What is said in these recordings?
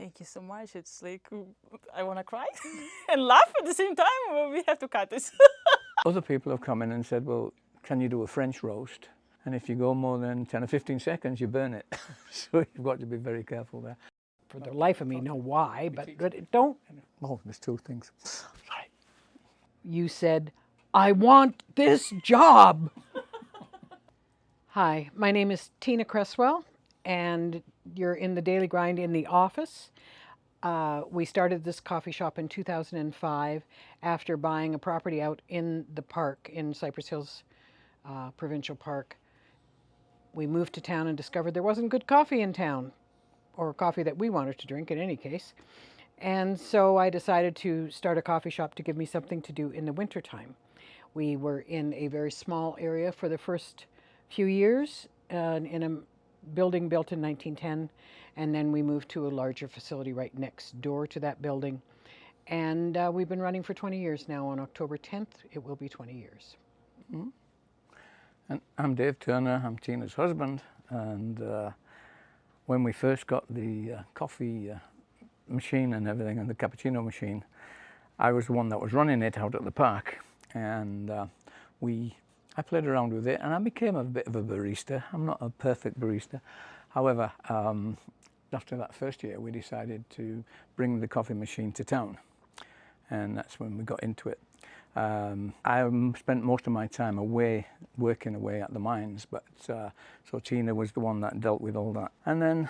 Thank you so much. It's like, I want to cry and laugh at the same time. Well, we have to cut this. Other people have come in and said, well, can you do a French roast? And if you go more than 10 or 15 seconds, you burn it. So you've got to be very careful there. For the life of me, know why, but don't. Oh, there's two things. Sorry. You said, I want this job. Hi, my name is Tina Cresswell, and you're in the Daily Grind in the office. We started this coffee shop in 2005 after buying a property out in the park in Cypress Hills Provincial Park. We moved to town and discovered there wasn't good coffee in town, or coffee that we wanted to drink in any case. And so I decided to start a coffee shop to give me something to do in the wintertime. We were in a very small area for the first few years in a building built in 1910, and then we moved to a larger facility right next door to that building. And we've been running for 20 years now. On October 10th, it will be 20 years. Mm-hmm. And I'm Dave Turner, I'm Tina's husband, and when we first got the coffee machine and everything, and the cappuccino machine, I was the one that was running it out at the park, and I played around with it and I became a bit of a barista. I'm not a perfect barista. However, after that first year, we decided to bring the coffee machine to town, and that's when we got into it. I spent most of my time away, working away at the mines, but so Tina was the one that dealt with all that. And then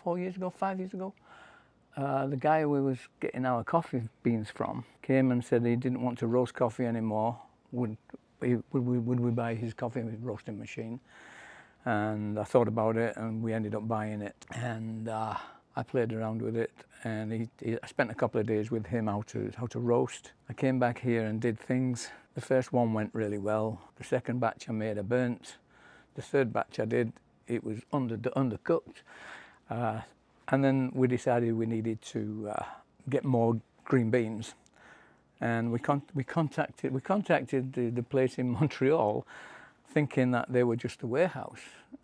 5 years ago, the guy we was getting our coffee beans from came and said he didn't want to roast coffee anymore. Would we buy his coffee roasting machine? And I thought about it, and we ended up buying it. And I played around with it, and I spent a couple of days with him how to roast. I came back here and did things. The first one went really well. The second batch I made, I burnt. The third batch I did, it was undercooked. And then we decided we needed to get more green beans. And we contacted the place in Montreal, thinking that they were just a warehouse.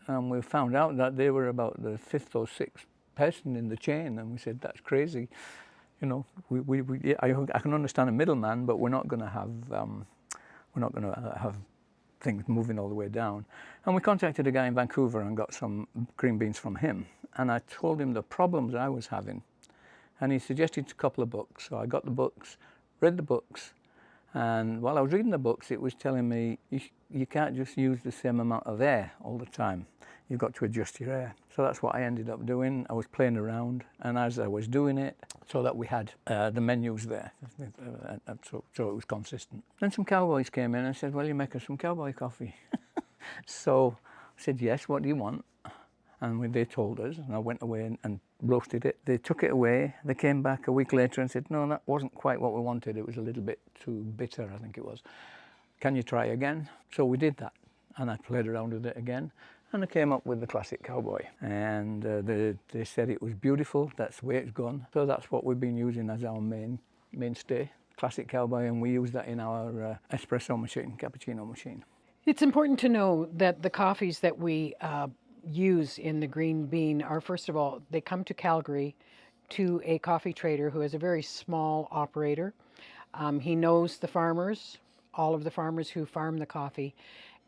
And we found out that they were about the fifth or sixth person in the chain, and we said, that's crazy. You know, I can understand a middleman, but we're not going to have things moving all the way down. And we contacted a guy in Vancouver and got some green beans from him. And I told him the problems I was having, and he suggested a couple of books. So I got the books, read the books, and while I was reading the books, it was telling me you can't just use the same amount of air all the time. You've got to adjust your air. So that's what I ended up doing. I was playing around, and as I was doing it, so that we had the menus there, so it was consistent. Then some cowboys came in and said, well, you make us some cowboy coffee. So I said, yes, what do you want? And when they told us, and I went away and roasted it. They took it away. They came back a week later and said, no, that wasn't quite what we wanted. It was a little bit too bitter, I think it was. Can you try again? So we did that, and I played around with it again, and I came up with the classic cowboy. And they said it was beautiful. That's the way it's gone. So that's what we've been using as our mainstay, classic cowboy, and we use that in our espresso machine, cappuccino machine. It's important to know that the coffees that we use in the green bean are, first of all, they come to Calgary to a coffee trader who is a very small operator. He knows the farmers, all of the farmers who farm the coffee,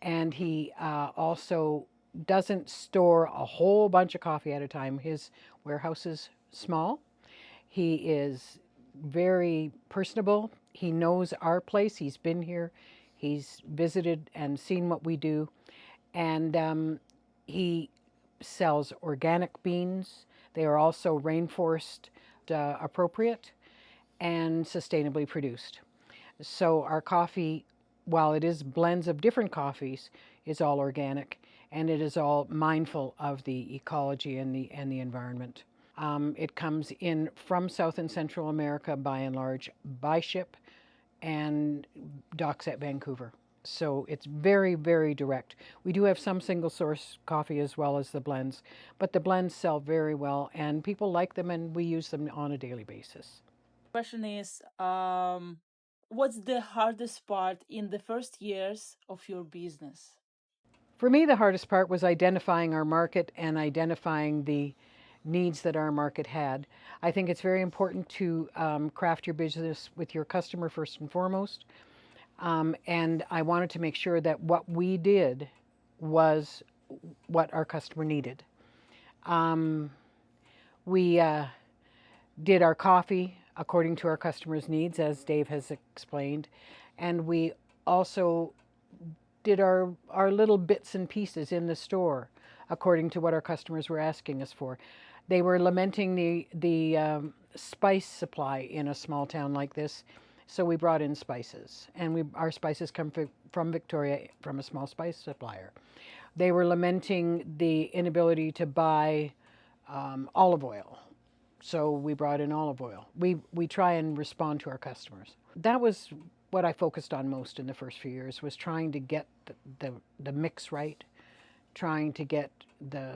and he also doesn't store a whole bunch of coffee at a time. His warehouse is small. He is very personable. He knows our place. He's been here. He's visited and seen what we do. And he sells organic beans. They are also rainforest appropriate and sustainably produced. So our coffee, while it is blends of different coffees, is all organic, and it is all mindful of the ecology and the environment. It comes in from South and Central America by and large by ship and docks at Vancouver. So it's very, very direct. We do have some single source coffee as well as the blends, but the blends sell very well and people like them, and we use them on a daily basis. Question is, what's the hardest part in the first years of your business? For me, the hardest part was identifying our market and identifying the needs that our market had. I think it's very important to craft your business with your customer first and foremost. And I wanted to make sure that what we did was what our customer needed. We did our coffee according to our customers' needs, as Dave has explained, and we also did our little bits and pieces in the store according to what our customers were asking us for. They were lamenting the spice supply in a small town like this, so we brought in spices, and our spices come from Victoria from a small spice supplier. They were lamenting the inability to buy olive oil, so we brought in olive oil. We try and respond to our customers. That was what I focused on most in the first few years, was trying to get the mix right, trying to get the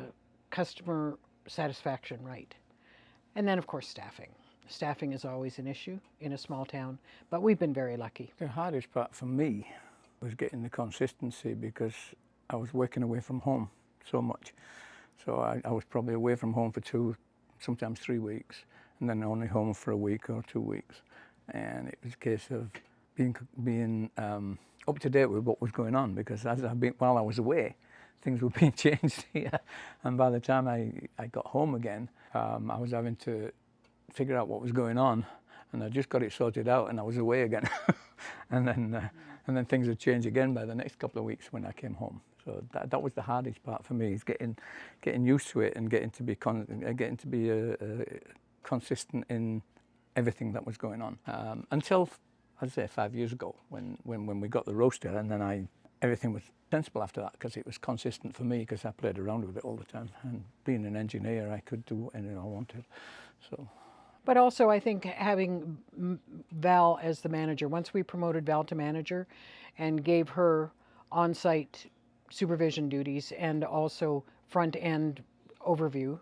customer satisfaction right. And then, of course, staffing. Staffing is always an issue in a small town, but we've been very lucky. The hardest part for me was getting the consistency, because I was working away from home so much. So I was probably away from home for 2, sometimes 3 weeks, and then only home for a week or 2 weeks. And it was a case of being up to date with what was going on, because while I was away, things were being changed here. And by the time I got home again, I was having to figure out what was going on, and I just got it sorted out, and I was away again. and then things had changed again by the next couple of weeks when I came home. So that was the hardest part for me, is getting used to it and getting to be consistent in everything that was going on. Until, I'd say, 5 years ago, when we got the roaster, and then everything was sensible after that, because it was consistent for me, because I played around with it all the time. And being an engineer, I could do anything I wanted. So. But also, I think having Val as the manager, once we promoted Val to manager and gave her on-site supervision duties and also front-end overview,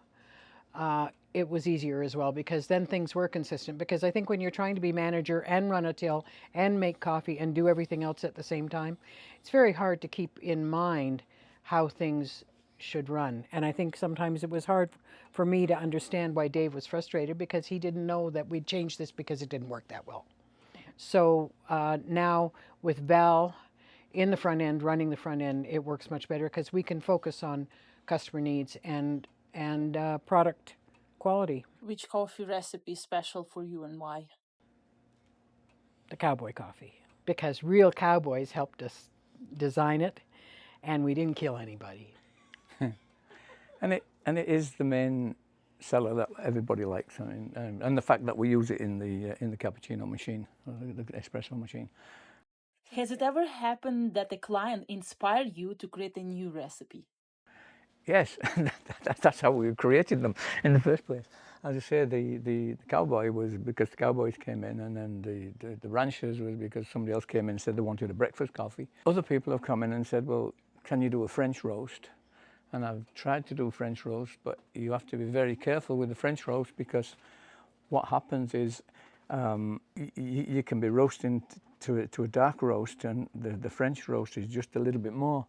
it was easier as well, because then things were consistent. Because I think when you're trying to be manager and run a till and make coffee and do everything else at the same time, it's very hard to keep in mind how things should run. And I think sometimes it was hard for me to understand why Dave was frustrated, because he didn't know that we'd changed this because it didn't work that well. So now with Val in the front end, running the front end, it works much better, because we can focus on customer needs and product quality. Which coffee recipe is special for you, and why? The cowboy coffee, because real cowboys helped us design it, and we didn't kill anybody. And it is the main seller that everybody likes. I mean, and the fact that we use it in the cappuccino machine, or the espresso machine. Has it ever happened that a client inspired you to create a new recipe? Yes, that's how we created them in the first place. As I say, the cowboy was because the cowboys came in, and then the ranchers was because somebody else came in and said they wanted a breakfast coffee. Other people have come in and said, well, can you do a French roast? And I've tried to do French roast, but you have to be very careful with the French roast, because what happens is you can be roasting to a dark roast, and the French roast is just a little bit more.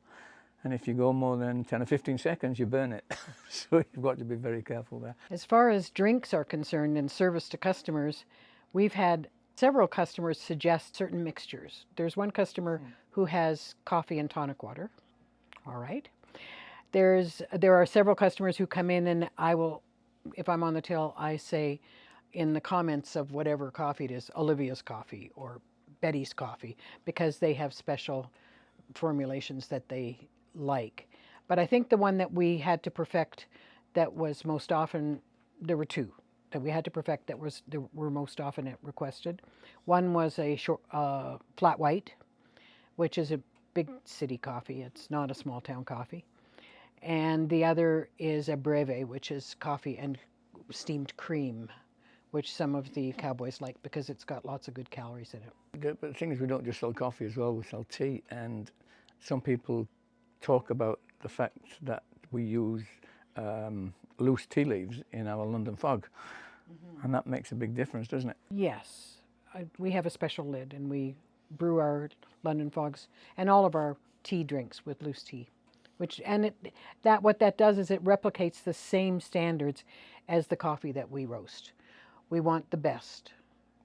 And if you go more than 10 or 15 seconds, you burn it. So you've got to be very careful there. As far as drinks are concerned and service to customers, we've had several customers suggest certain mixtures. There's one customer who has coffee and tonic water. All right. There are several customers who come in, and I will, if I'm on the till, I say in the comments of whatever coffee it is, Olivia's coffee or Betty's coffee, because they have special formulations that they like. But I think the one that we had to perfect that was most often, there were two that we had to perfect that were most often requested. One was a flat white, which is a big city coffee. It's not a small town coffee. And the other is a breve, which is coffee and steamed cream, which some of the cowboys like because it's got lots of good calories in it. But the thing is, we don't just sell coffee as well, we sell tea. And some people talk about the fact that we use loose tea leaves in our London fog. And that makes a big difference, doesn't it? Yes. We have a special lid, and we brew our London fogs and all of our tea drinks with loose tea, what that does is it replicates the same standards as the coffee that we roast. We want the best,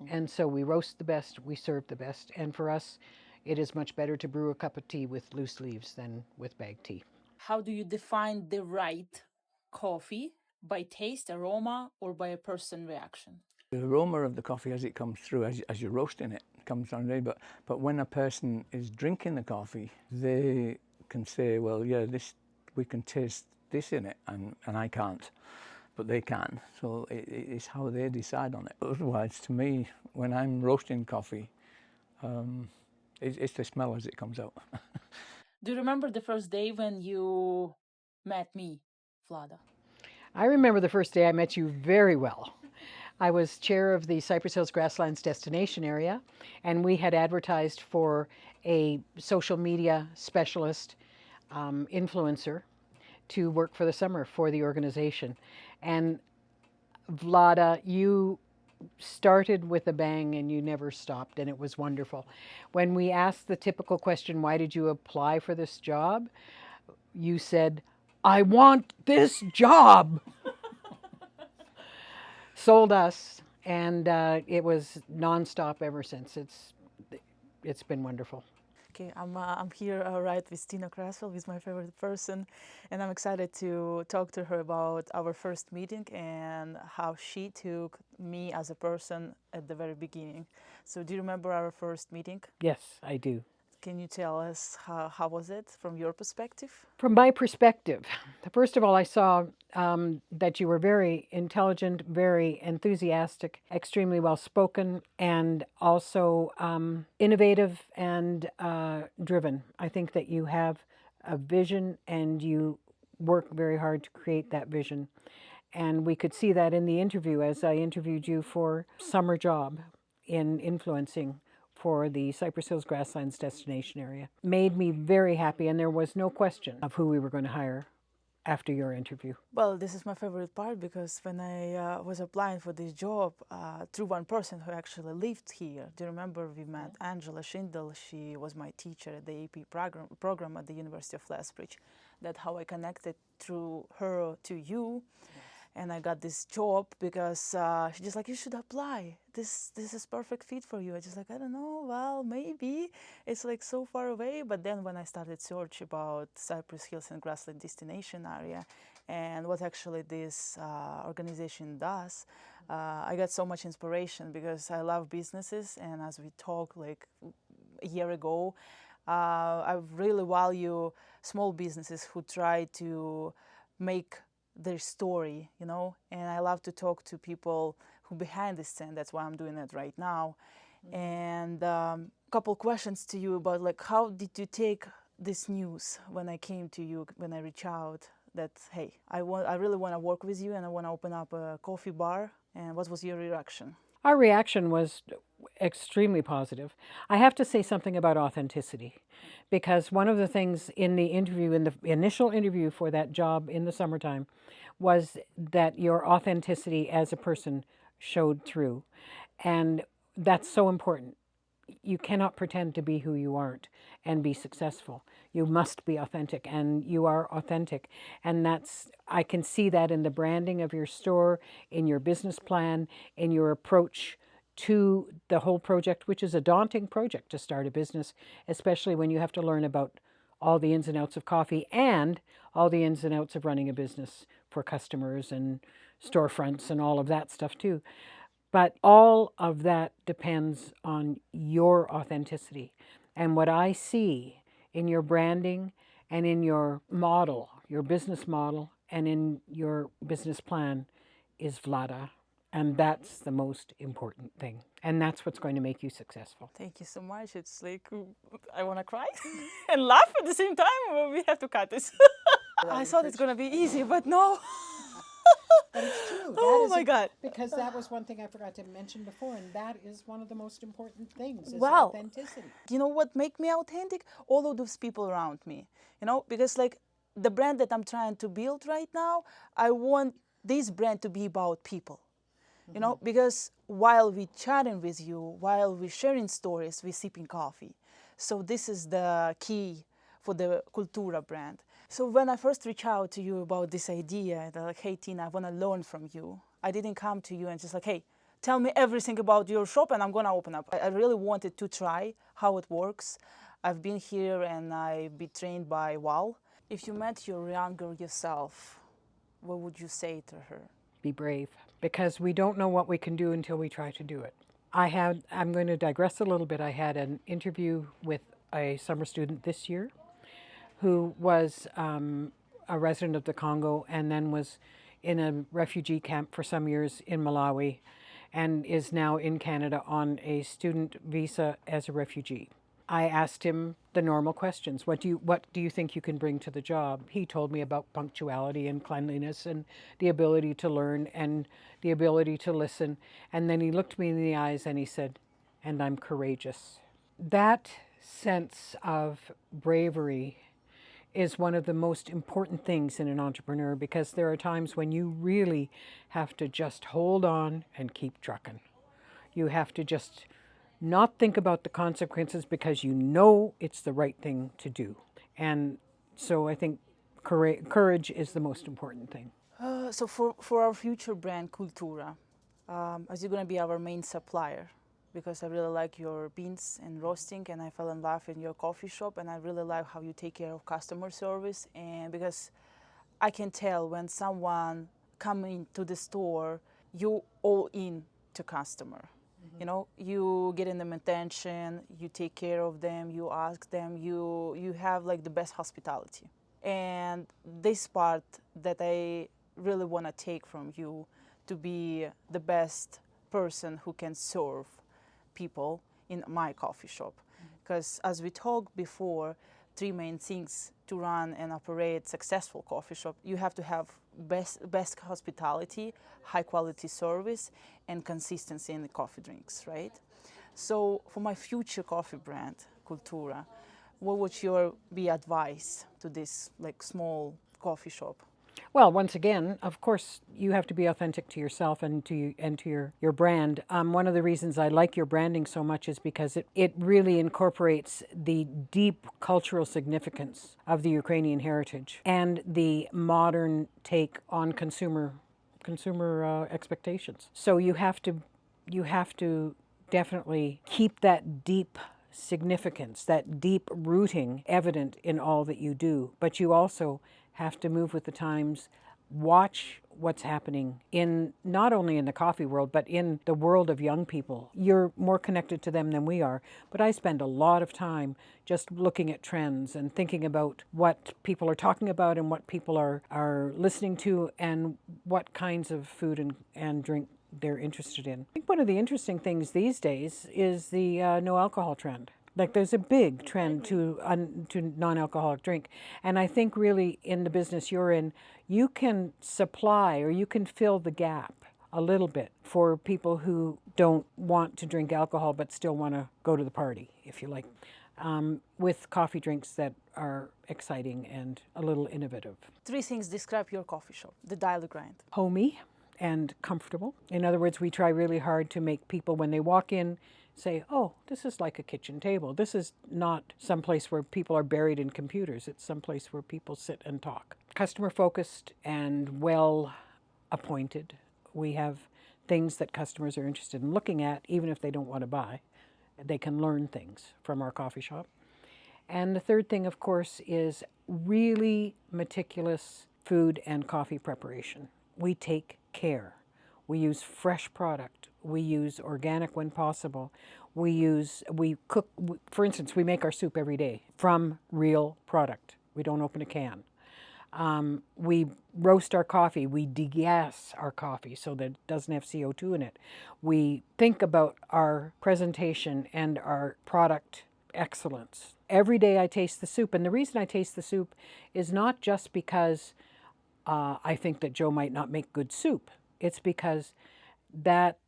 and so we roast the best, we serve the best, and for us, it is much better to brew a cup of tea with loose leaves than with bagged tea. How do you define the right coffee? By taste, aroma, or by a person reaction? The aroma of the coffee as it comes through, as you're roasting it, comes on there. But when a person is drinking the coffee, they can say, well, yeah, we can taste this in it, and I can't, but they can. So it's how they decide on it. Otherwise, to me, when I'm roasting coffee, it's the smell as it comes out. Do you remember the first day when you met me, Vlada? I remember the first day I met you very well. I was chair of the Cypress Hills Grasslands Destination Area, and we had advertised for a social media specialist influencer to work for the summer for the organization. And Vlada, you started with a bang and you never stopped, and it was wonderful. When we asked the typical question, why did you apply for this job? You said, I want this job. Sold us, and it was nonstop ever since. It's been wonderful. Okay, I'm here right with Tina Cresswell, with my favorite person, and I'm excited to talk to her about our first meeting and how she took me as a person at the very beginning. So do you remember our first meeting? Yes, I do. Can you tell us how was it from your perspective? From my perspective, first of all, I saw that you were very intelligent, very enthusiastic, extremely well spoken, and also innovative and driven. I think that you have a vision and you work very hard to create that vision. And we could see that in the interview as I interviewed you for summer job in influencing for the Cypress Hills Grasslands Destination Area. Made me very happy, and there was no question of who we were going to hire after your interview. Well, this is my favorite part because when I was applying for this job through one person who actually lived here, do you remember we met Angela Schindel? She was my teacher at the AP program at the University of Lethbridge. That's how I connected through her to you. And I got this job because she's just like, you should apply. This is perfect fit for you. I just like, I don't know, well, maybe. It's like so far away. But then when I started search about Cypress Hills and Grassland Destination Area and what actually this organization does, I got so much inspiration because I love businesses. And as we talked like a year ago, I really value small businesses who try to make their story, you know, and I love to talk to people who behind the scene. That's why I'm doing it right now. And couple questions to you about like how did you take this news when I came to you, when I reached out that hey, I really want to work with you and I want to open up a coffee bar, and what was your reaction? Our reaction was extremely positive. I have to say something about authenticity, because one of the things in the interview, in the initial interview for that job in the summertime, was that your authenticity as a person showed through. And that's so important. You cannot pretend to be who you aren't and be successful. You must be authentic, and you are authentic. And I can see that in the branding of your store, in your business plan, in your approach to the whole project, which is a daunting project to start a business, especially when you have to learn about all the ins and outs of coffee and all the ins and outs of running a business for customers and storefronts and all of that stuff too. But all of that depends on your authenticity. And what I see in your branding and in your model, your business model, and in your business plan is Vlada. And that's the most important thing. And that's what's going to make you successful. Thank you so much. It's like, I want to cry and laugh at the same time. We have to cut this. I thought it's going to be easy, but no. But it's true. Oh my God. Because that was one thing I forgot to mention before, and that is one of the most important things, is Wow. authenticity. You know what make me authentic? All of those people around me, you know, because like the brand that I'm trying to build right now, I want this brand to be about people, you know, because while we chatting with you, while we sharing stories, we sipping coffee. So this is the key for the Kultura brand. So when I first reached out to you about this idea, that like, hey Tina, I want to learn from you. I didn't come to you and just like, hey, tell me everything about your shop and I'm gonna open up. I really wanted to try how it works. I've been here and I've been trained by Val. If you met your younger yourself, what would you say to her? Be brave, because we don't know what we can do until we try to do it. I'm going to digress a little bit. I had an interview with a summer student this year who was a resident of the Congo and then was in a refugee camp for some years in Malawi and is now in Canada on a student visa as a refugee. I asked him the normal questions. What do you think you can bring to the job? He told me about punctuality and cleanliness and the ability to learn and the ability to listen. And then he looked me in the eyes and he said, "And I'm courageous." That sense of bravery is one of the most important things in an entrepreneur, because there are times when you really have to just hold on and keep trucking. You have to just not think about the consequences because you know it's the right thing to do. And so I think courage is the most important thing. So for our future brand, Kultura, as you're going to be our main supplier, because I really like your beans and roasting, and I fell in love in your coffee shop, and I really like how you take care of customer service. And because I can tell when someone coming to the store, you all in to customer. You know, you getting them attention, you take care of them, you ask them, you have like the best hospitality. And this part that I really want to take from you, to be the best person who can serve people in my coffee shop. Because as we talked before, three main things to run and operate successful coffee shop: you have to have best hospitality, high quality service, and consistency in the coffee drinks, right? So for my future coffee brand, Kultura, what would your be advice to this like small coffee shop? Well, once again, of course, you have to be authentic to yourself and to your brand. One of the reasons I like your branding so much is because it really incorporates the deep cultural significance of the Ukrainian heritage and the modern take on consumer expectations. So you have to definitely keep that deep significance, that deep rooting evident in all that you do. But you also have to move with the times, watch what's happening in not only in the coffee world, but in the world of young people. You're more connected to them than we are, but I spend a lot of time just looking at trends and thinking about what people are talking about and what people are listening to and what kinds of food and drink they're interested in. I think one of the interesting things these days is the no alcohol trend. Like there's a big trend to non-alcoholic drink. And I think really in the business you're in, you can supply or you can fill the gap a little bit for people who don't want to drink alcohol but still want to go to the party, if you like, with coffee drinks that are exciting and a little innovative. Three things describe your coffee shop: the daily grind. Homey and comfortable. In other words, we try really hard to make people, when they walk in, say, oh, this is like a kitchen table. This is not someplace where people are buried in computers. It's someplace where people sit and talk. Customer focused and well appointed. We have things that customers are interested in looking at, even if they don't want to buy. They can learn things from our coffee shop. And the third thing, of course, is really meticulous food and coffee preparation. We take care. We use fresh product. We use organic when possible. We cook, for instance, we make our soup every day from real product. We don't open a can. We roast our coffee. We degas our coffee so that it doesn't have CO2 in it. We think about our presentation and our product excellence. Every day I taste the soup. And the reason I taste the soup is not just because I think that Joe might not make good soup. It's because that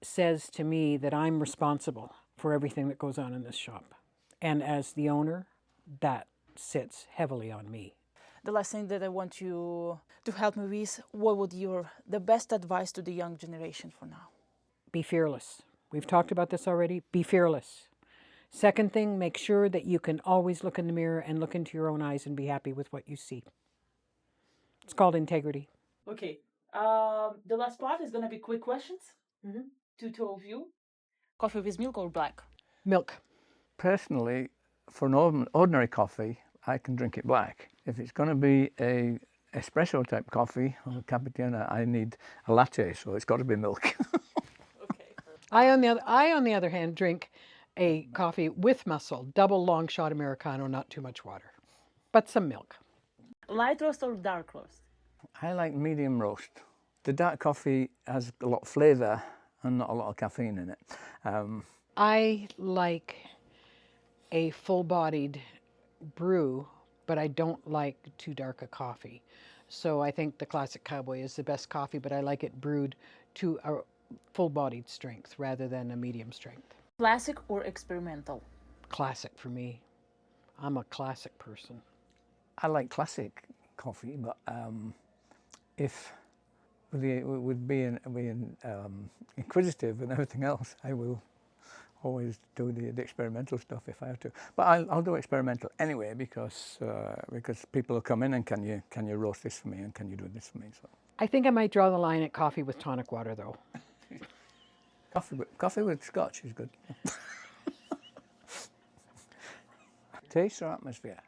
says to me that I'm responsible for everything that goes on in this shop. And as the owner, that sits heavily on me. The last thing that I want you to help me with, what would the best advice to the young generation for now? Be fearless. We've talked about this already. Be fearless. Second thing, make sure that you can always look in the mirror and look into your own eyes and be happy with what you see. It's called integrity. Okay. The last part is gonna be quick questions to two of you. Coffee with milk or black? Milk. Personally, for an ordinary coffee, I can drink it black. If it's going to be a espresso type coffee or a cappuccino, I need a latte, so it's got to be milk. Okay. I, on the other hand, drink a coffee with muscle, double long shot Americano, not too much water, but some milk. Light roast or dark roast? I like medium roast. The dark coffee has a lot of flavour and not a lot of caffeine in it. I like a full-bodied brew, but I don't like too dark a coffee. So I think the Classic Cowboy is the best coffee, but I like it brewed to a full-bodied strength rather than a medium strength. Classic or experimental? Classic for me. I'm a classic person. I like classic coffee, but if with being inquisitive and everything else, I will always do the experimental stuff if I have to. But I'll do experimental anyway because people will come in and can you roast this for me and can you do this for me? So I think I might draw the line at coffee with tonic water, though. coffee with scotch is good. Taste or atmosphere?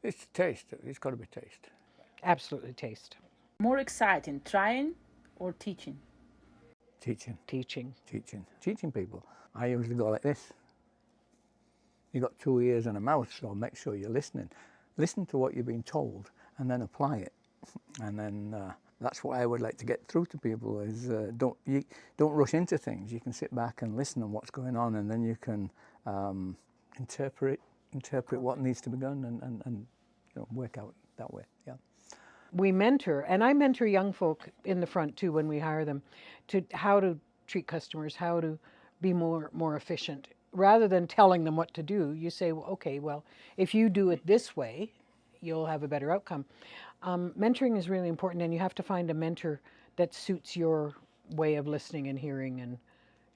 It's taste. It's got to be taste. Absolutely taste. More exciting, trying or teaching? Teaching. Teaching people. I usually go like this. You've got 2 ears and a mouth, so make sure you're listening. Listen to what you're being told and then apply it. And then that's what I would like to get through to people is don't rush into things. You can sit back and listen to what's going on, and then you can interpret what needs to be done and work out that way. Yeah. We mentor, and I mentor young folk in the front too when we hire them, to how to treat customers, how to be more efficient. Rather than telling them what to do, you say, well, okay, well, if you do it this way, you'll have a better outcome. Mentoring is really important, and you have to find a mentor that suits your way of listening and hearing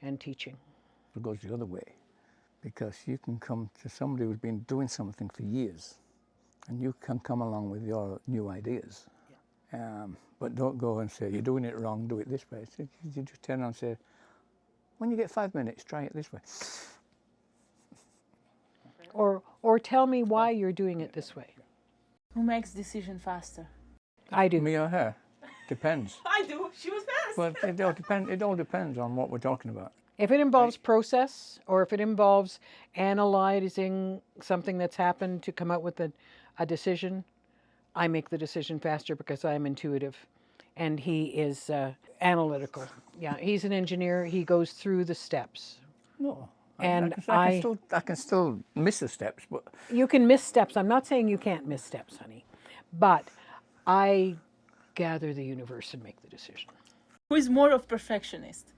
and teaching. It goes the other way, because you can come to somebody who's been doing something for years, and you can come along with your new ideas. Yeah. But don't go and say, you're doing it wrong, do it this way. You just turn around and say, when you get 5 minutes, try it this way. Or tell me why you're doing it this way. Who makes decision faster? I do. Me or her? Depends. I do. She was fast. But it all depends on what we're talking about. If it involves process, or if it involves analyzing something that's happened to come out with a decision, I make the decision faster because I'm intuitive, and he is analytical. Yeah, he's an engineer. He goes through the steps. No. And I can still miss the steps, but you can miss steps. I'm not saying you can't miss steps, honey, but I gather the universe and make the decision. Who is more of perfectionist?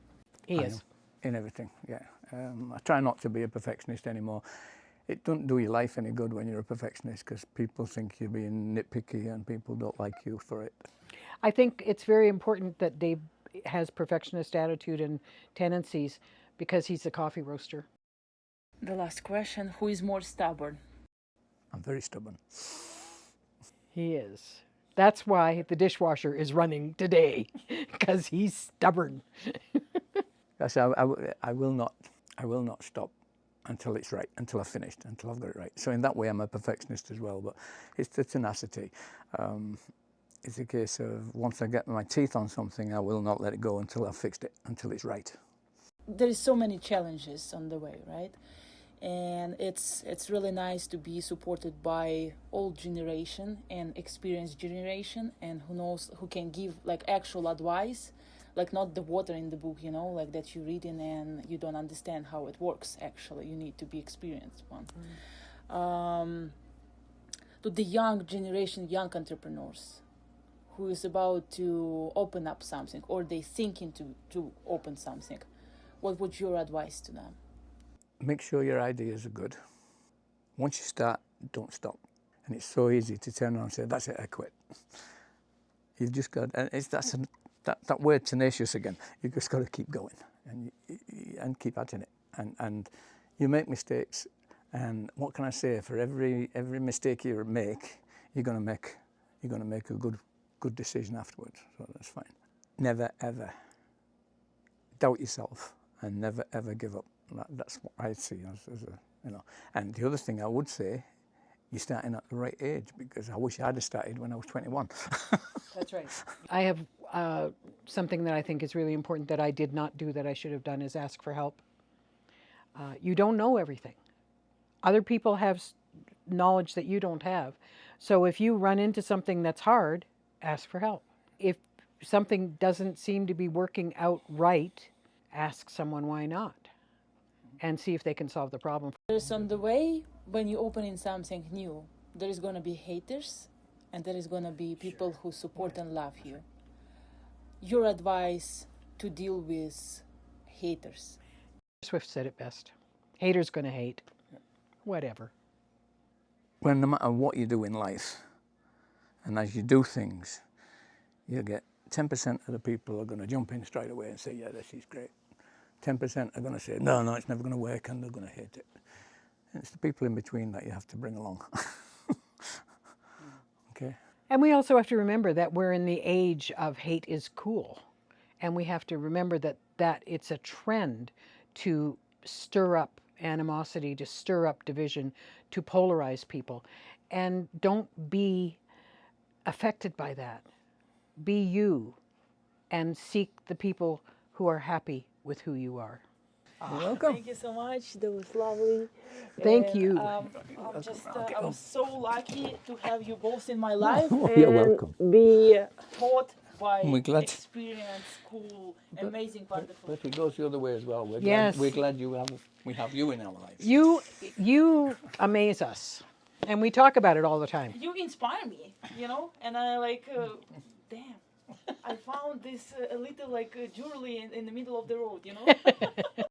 He is. In everything, yeah. I try not to be a perfectionist anymore. It doesn't do your life any good when you're a perfectionist because people think you're being nitpicky and people don't like you for it. I think it's very important that Dave has perfectionist attitude and tendencies because he's a coffee roaster. The last question, who is more stubborn? I'm very stubborn. He is. That's why the dishwasher is running today, because he's stubborn. Yes, I will not stop until it's right, until I've finished, until I've got it right. So in that way, I'm a perfectionist as well, but it's the tenacity. It's a case of once I get my teeth on something, I will not let it go until I've fixed it, until it's right. There is so many challenges on the way, right? And it's really nice to be supported by old generation and experienced generation, and who knows, who can give like actual advice, like not the water in the book, like that you're reading and you don't understand how it works. Actually, you need to be experienced one. To the young generation, young entrepreneurs who is about to open up something, or they thinking to open something, what would your advice to them? Make sure your ideas are good. Once you start, don't stop. And it's so easy to turn around and say, that's it, I quit. You've just got, and that word tenacious again, you've just got to keep going and keep at it. And you make mistakes, And what can I say? For every mistake you make, you're going to make a good decision afterwards. So that's fine. Never ever doubt yourself, and never ever give up. That's what I see as a, you know. And the other thing I would say, you're starting at the right age, because I wish I'd have started when I was 21. That's right. I have something that I think is really important that I did not do that I should have done, is ask for help. You don't know everything. Other people have knowledge that you don't have. So if you run into something that's hard, ask for help. If something doesn't seem to be working out right, ask someone why not, and see if they can solve the problem. There's on the way, when you open in something new, there is going to be haters, and there is going to be people who support and love you. Your advice to deal with haters? Swift said it best. Haters gonna hate. Whatever. Well, no matter what you do in life, and as you do things, you get 10% of the people are going to jump in straight away and say, yeah, this is great. 10% are going to say, no, it's never going to work, and they're going to hate it. And it's the people in between that you have to bring along. Okay? And we also have to remember that we're in the age of hate is cool. And we have to remember that it's a trend to stir up animosity, to stir up division, to polarize people. And don't be affected by that. Be you, and seek the people who are happy with who you are. You're welcome. Thank you so much. That was lovely. Thank you. I was so lucky to have you both in my life. You're welcome. Be taught by We're glad. experience, cool, amazing, wonderful. But if it goes the other way as well, Yes. we're glad we have you in our lives. You amaze us. And we talk about it all the time. You inspire me, and I damn. I found this a little jewelry in the middle of the road,